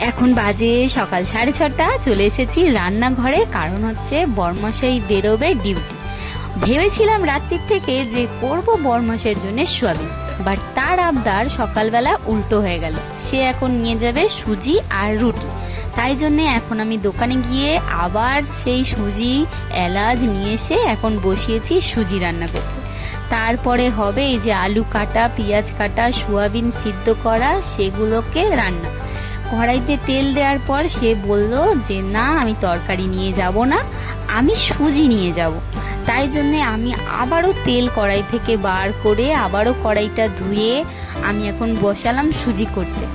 এখন বাজে সকাল 6:30। চলে এসেছি রান্নাঘরে, কারণ হচ্ছে বরমশাই বেরোবে ডিউটি। ভেবেছিলাম রাত্রির থেকে যে করব বরমশাইয়ের জন্য সোয়াবিন, বাট তার আবদার সকালবেলা উল্টো হয়ে গেল। সে এখন নিয়ে যাবে সুজি আর রুটি। তাই জন্যে এখন আমি দোকানে গিয়ে আবার সেই সুজি এলাচ নিয়ে এসে এখন বসিয়েছি সুজি রান্না করতে। তারপরে হবে এই যে আলু কাটা, পেঁয়াজ কাটা, সোয়াবিন সিদ্ধ করা, সেগুলোকে রান্না। কড়াইতে তেল দেওয়ার পর সে বলল যে না, আমি তরকারি নিয়ে যাব না, আমি সুজি নিয়ে যাব। তাই জন্যে আমি আবারও তেল কড়াই থেকে বার করে আবারও কড়াইটা ধুয়ে আমি এখন বসালাম সুজি করতে।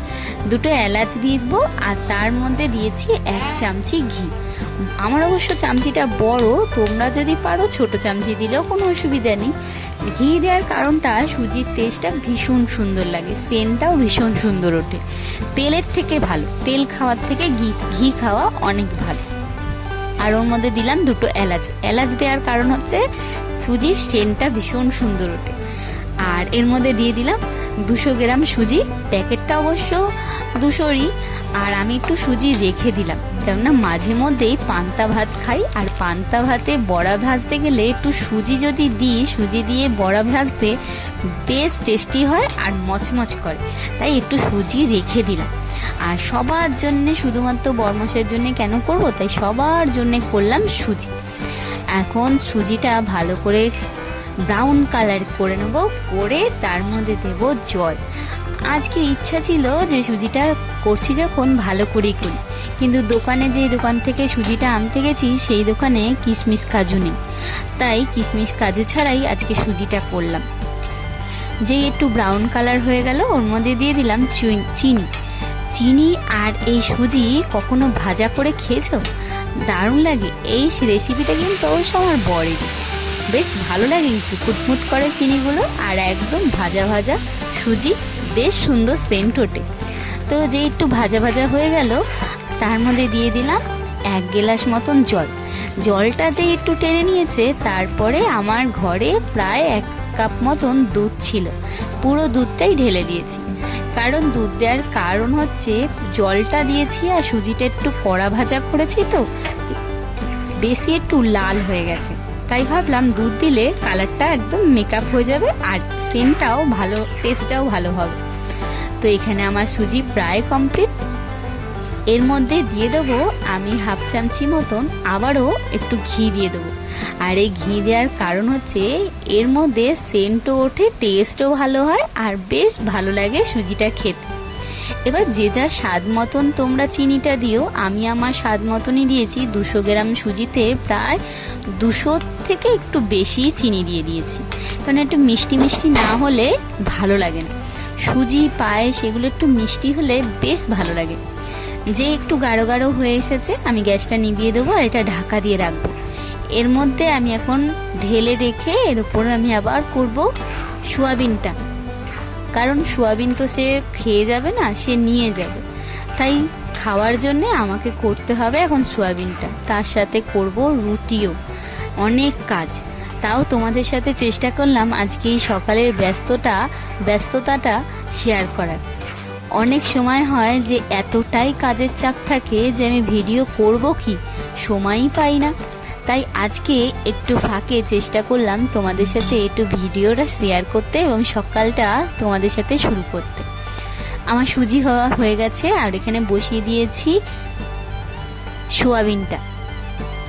দুটো এলাচ দিয়ে দেবো, আর তার মধ্যে দিয়েছি 1 চামচি ঘি। আমার অবশ্য চামচিটা বড়, তোমরা যদি পারো ছোট চামচি দিলেও কোনো অসুবিধা নেই। ঘি দেওয়ার কারণটা সুজির টেস্টটা ভীষণ সুন্দর লাগে, সেন্টটাও ভীষণ সুন্দর ওঠে। তেলের থেকে ভালো, তেল খাওয়ার থেকে ঘি খাওয়া অনেক ভালো। আর ওর মধ্যে দিলাম 2টো এলাচ। এলাচ দেওয়ার কারণ হচ্ছে সুজির সেন্টটা ভীষণ সুন্দর ওঠে। আর এর মধ্যে দিয়ে দিলাম 200 গ্রাম সুজি, প্যাকেটটা অবশ্য 200রই। আর আমি একটু সুজি রেখে দিলাম, কেননা মাঝে মধ্যেই পান্তা ভাত খাই, আর পান্তা ভাতে বড়া ভাজতে গেলে একটু সুজি যদি দিই, সুজি দিয়ে বড়া ভাজতে বেশ টেস্টি হয় আর মচমচ করে, তাই একটু সুজি রেখে দিলাম। আর সবার জন্যে, শুধুমাত্র বরমশাইয়ের জন্য কেন করব, তাই সবার জন্যে করলাম সুজি। এখন সুজিটা ভালো করে ব্রাউন কালার করে নেব, করে তার মধ্যে দেব জল। আজকে ইচ্ছা ছিল যে সুজিটা করছি যখন ভালো করেই করি, কিন্তু দোকান থেকে সুজিটা আনতে গেছি, সেই দোকানে কিশমিশ কাজু নেই, তাই কিশমিশ কাজু ছাড়াই আজকে সুজিটা করলাম। যে একটু ব্রাউন কালার হয়ে গেল, ওর মধ্যে দিয়ে দিলাম চিনি। আর এই সুজি কখনো ভাজা করে খেয়েছো? দারুণ লাগে। এই রেসিপিটা কিন্তু অবশ্য আমার বরেরই, বেশ ভালো লাগে, একটু ফুটফুট করে চিনিগুলো, আর একদম ভাজা ভাজা সুজি, বেশ সুন্দর সেন্ট ওঠে। তো যে একটু ভাজা ভাজা হয়ে গেল, তার মধ্যে দিয়ে দিলাম 1 গ্লাস মতন জল। জলটা যে একটু টেনে নিয়েছে, তারপরে আমার ঘরে প্রায় 1 কাপ মতন দুধ ছিল, পুরো দুধটাই ঢেলে দিয়েছি। কারণ দুধ দেওয়ার কারণ হচ্ছে জলটা দিয়েছি আর সুজিটা একটু কড়া ভাজা করেছি, তো বেশি একটু লাল হয়ে গেছে, তাই ভাবলাম দুধ দিলে কালারটা একদম মেকআপ হয়ে যাবে আর সেন্টটাও ভালো, টেস্টটাও ভালো হবে। তো এখানে আমার সুজি প্রায় কমপ্লিট। এর মধ্যে দিয়ে দেবো আমি 1/2 চামচি মতন আবারও একটু ঘি দিয়ে দেবো। আর এই ঘি দেওয়ার কারণ হচ্ছে এর মধ্যে সেন্টও ওঠে, টেস্টও ভালো হয়, আর বেশ ভালো লাগে সুজিটা খেতে। এবার যে যা স্বাদ মতন তোমরা চিনিটা দিও, আমি আমার স্বাদ মতনই দিয়েছি। 200 গ্রাম সুজিতে প্রায় 200 থেকে একটু বেশি চিনি দিয়ে দিয়েছি, কারণ একটু মিষ্টি মিষ্টি না হলে ভালো লাগে না। সুজি পায়েস এগুলো একটু মিষ্টি হলে বেশ ভালো লাগে। যে একটু গাঢ় গাঢ় হয়ে এসেছে, আমি গ্যাসটা নিভিয়ে দেবো আর এটা ঢাকা দিয়ে রাখবো। এর মধ্যে আমি এখন ঢেলে রেখে এর উপরে আমি আবার করব সোয়াবিনটা, কারণ সোয়াবিন তো সে খেয়ে যাবে না, সে নিয়ে যাবে, তাই খাওয়ার জন্যে আমাকে করতে হবে এখন সোয়াবিনটা। তার সাথে করব রুটিও, অনেক কাজ। তাও তোমাদের সাথে চেষ্টা করলাম আজকে এই সকালের ব্যস্ততাটা শেয়ার করার। অনেক সময় হয় যে এতটাই কাজের চাপ থাকে যে আমি ভিডিও করব কি, সময়ই পাই না। তাই আজকে একটু ফাঁকে চেষ্টা করলাম তোমাদের সাথে একটু ভিডিওটা শেয়ার করতে এবং সকালটা তোমাদের সাথে শুরু করতে। আমার সুজি হয়ে গেছে, আর এখানে বসিয়ে দিয়েছি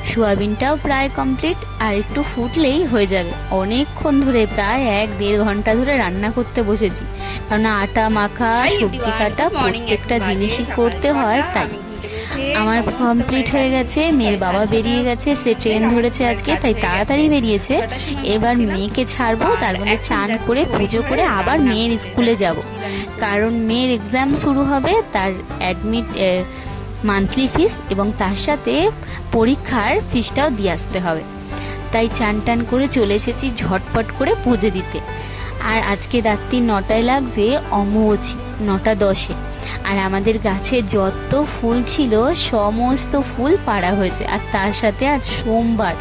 সোয়াবিনটাও প্রায় কমপ্লিট, আর একটু ফুটলেই হয়ে যাবে। অনেকক্ষণ ধরে প্রায় 1-1.5 ঘন্টা ধরে রান্না করতে বসেছি, কারণ আটা মাখা, সবজি কাটা, প্রত্যেকটা জিনিসই করতে হয়। তাই আমার কমপ্লিট হয়ে গেছে। মেয়ের বাবা বেরিয়ে গেছে, সে ট্রেন ধরেছে আজকে, তাই তাড়াতাড়ি বেরিয়েছে। এবার মেয়েকে ছাড়বো, তার মধ্যে চান করে পুজো করে আবার মেয়ের স্কুলে যাব, কারণ মেয়ের এক্সাম শুরু হবে, তার অ্যাডমিট মান্থলি ফিস এবং তার সাথে পরীক্ষার ফিসটাও দিয়ে আসতে হবে। তাই চান টান করে চলে এসেছি ঝটপট করে পুজো দিতে। আর আজকে রাত্রি 9টায় লাগছে অমাবস্যা, 9:10-এ। আর আমাদের গাছে যত ফুল ছিল সমস্ত ফুল পাড়া হয়েছে, আর তার সাথে আজ সোমবার,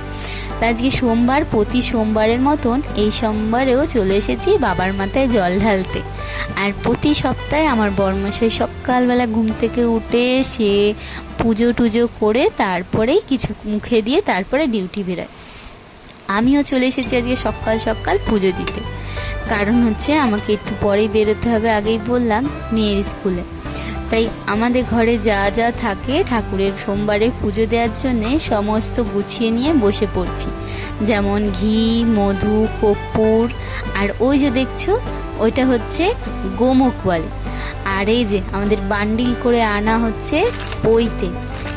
তা আজকে সোমবার, প্রতি সোমবারের মতন এই সোমবারেও চলে এসেছি বাবার মাথায় জল ঢালতে। আর প্রতি সপ্তাহে আমার বরমশাই সকালবেলা ঘুম থেকে উঠে সে পুজো টুজো করে তারপরেই কিছু মুখে দিয়ে তারপরে ডিউটি বেরোয়। আমিও চলে এসেছি আজকে সকাল সকাল পুজো দিতে, কারণ হচ্ছে আমাকে একটু পরেই বেরোতে হবে, আগেই বললাম, মেয়ের স্কুলে। তাই আমাদের ঘরে যা যা থাকে ঠাকুরের সোমবারে পুজো দেওয়ার জন্যে সমস্ত গুছিয়ে নিয়ে বসে পড়ছি। যেমন ঘি, মধু, কর্পূর, আর ওই যে দেখছো ওইটা হচ্ছে গোমুখ বলে। আর এই যে আমাদের বান্ডিল করে আনা হচ্ছে পইতে,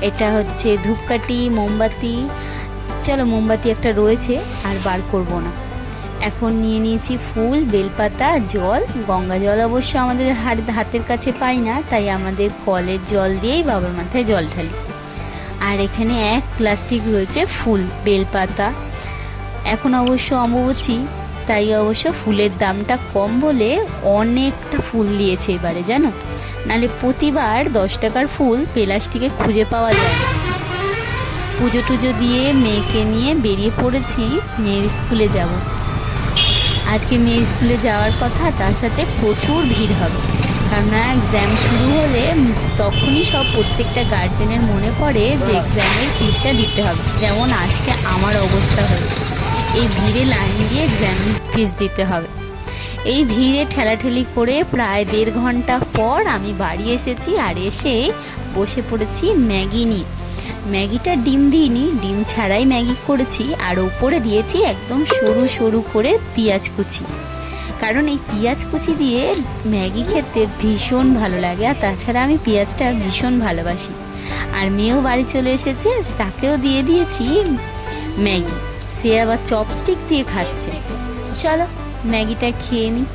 এটা হচ্ছে ধূপকাঠি, মোমবাতি। চলো মোমবাতি একটা রয়েছে আর বার করব না। এখন নিয়ে নিয়েছি ফুল, বেলপাতা, জল। গঙ্গা জল অবশ্য আমাদের হাতের কাছে পাই না, তাই আমাদের কলের জল দিয়েই বাবার মাথায় জল ঢালি। আর এখানে এক প্লাস্টিক রয়েছে ফুল, বেলপাতা। এখন অবশ্য অম্বুবাচী, তাই অবশ্য ফুলের দামটা কম বলে অনেকটা ফুল দিয়েছে এবারে, জানো, নাহলে প্রতিবার 10 টাকার ফুল প্লাস্টিকে খুঁজে পাওয়া যায় না। পুজো টুজো দিয়ে মেয়েকে নিয়ে বেরিয়ে পড়েছি মেয়ের স্কুলে যাব। আজকে মেয়ের স্কুলে যাওয়ার কথা, তার সাথে প্রচুর ভিড় হবে, কারণ এক্সাম শুরু হলে তখনই সব প্রত্যেকটা গার্জেনের মনে পড়ে যে এক্সামের ফিসটা দিতে হবে। যেমন আজকে আমার অবস্থা হয়েছে, এই ভিড়ে লাইন দিয়ে এক্সাম ফিস দিতে হবে। এই ভিড়ে ঠেলাঠেলি করে প্রায় 1.5 ঘন্টা পর আমি বাড়ি এসেছি, আর এসে বসে পড়েছি ম্যাগি নিয়ে। ম্যাগিটা ডিম দিইনি, ডিম ছাড়াই ম্যাগি করেছি, আর ওপরে দিয়েছি একদম সরু সরু করে পেঁয়াজ কুচি, কারণ এই পেঁয়াজ কুচি দিয়ে ম্যাগি খেতে ভীষণ ভালো লাগে, আর তাছাড়া আমি পেঁয়াজটা ভীষণ ভালোবাসি। আর মেয়েও বাড়ি চলে এসেছে, তাকেও দিয়ে দিয়েছি ম্যাগি, সে আবার চপস্টিক দিয়ে খাচ্ছে। চলো ম্যাগিটা খেয়ে নিই।